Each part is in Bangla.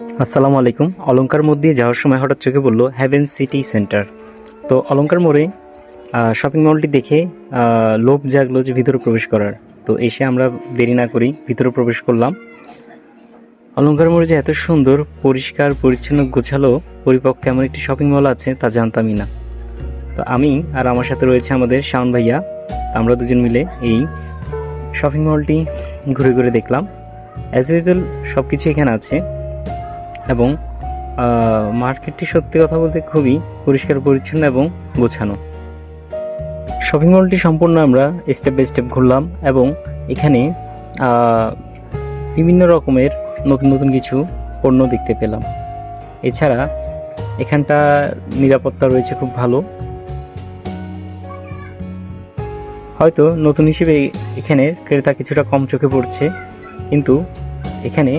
আসসালামু আলাইকুম। অলংকার মোড় দিয়ে যাওয়ার সময় হঠাৎ চোখে পড়লো হেভেন সিটি সেন্টার। তো অলংকার মোড়ে শপিং মলটি দেখে লোভ জাগলো যে ভিতরে প্রবেশ করার। তো এসে আমরা দেরি না করি ভিতরে প্রবেশ করলাম। অলংকার মোড়ে যে এত সুন্দর পরিষ্কার পরিচ্ছন্ন গোছালো পরিপক্ক এমন একটি শপিং মল আছে তা জানতামই না। তো আমি আর আমার সাথে রয়েছে আমাদের শাওন ভাইয়া, আমরা দুজন মিলে এই শপিং মলটি ঘুরে ঘুরে দেখলাম। অ্যাজ ইউজুয়াল সব কিছু এখানে আছে এবং মার্কেটটি সত্যি কথা বলতে খুবই পরিষ্কার পরিচ্ছন্ন এবং গোছানো। শপিং মলটি সম্পূর্ণ আমরা স্টেপ বাই স্টেপ ঘুরলাম এবং এখানে বিভিন্ন রকমের নতুন নতুন কিছু পণ্য দেখতে পেলাম। এছাড়া এখানটা নিরাপত্তা রয়েছে খুব ভালো। হয়তো নতুন হিসেবে এখানে ক্রেতা কিছুটা কম চোখে পড়ছে, কিন্তু এখানে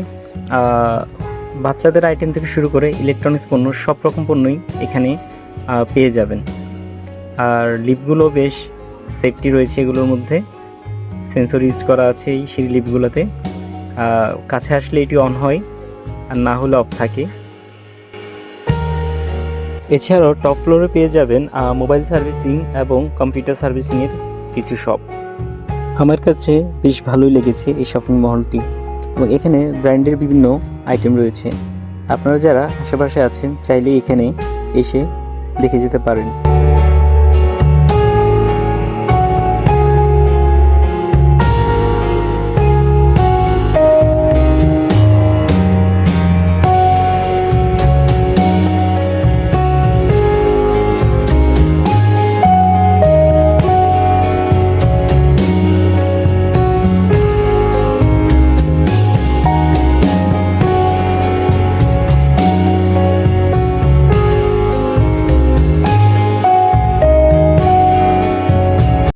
বাচ্চাদের আইটেম থেকে শুরু করে ইলেকট্রনিক্স পণ্য সব রকম পণ্যই এখানে পেয়ে যাবেন। আর লিফটগুলো বেশ সেফটি রয়েছে, এগুলোর মধ্যে সেন্সর ইউজ করা আছে এই সিঁড়ি লিফটগুলোতে। কাছে আসলে এটি অন হয় আর না হলে অফ থাকে। এছাড়াও টপ ফ্লোরে পেয়ে যাবেন মোবাইল সার্ভিসিং এবং কম্পিউটার সার্ভিসিংয়ের কিছু শপ। আমার কাছে বেশ ভালোই লেগেছে এই শপিং মলটি এবং এখানে ব্র্যান্ডের বিভিন্ন আইটেম রয়েছে। আপনারা যারা আশেপাশে আছেন চাইলে এখানে এসে দেখে যেতে পারেন।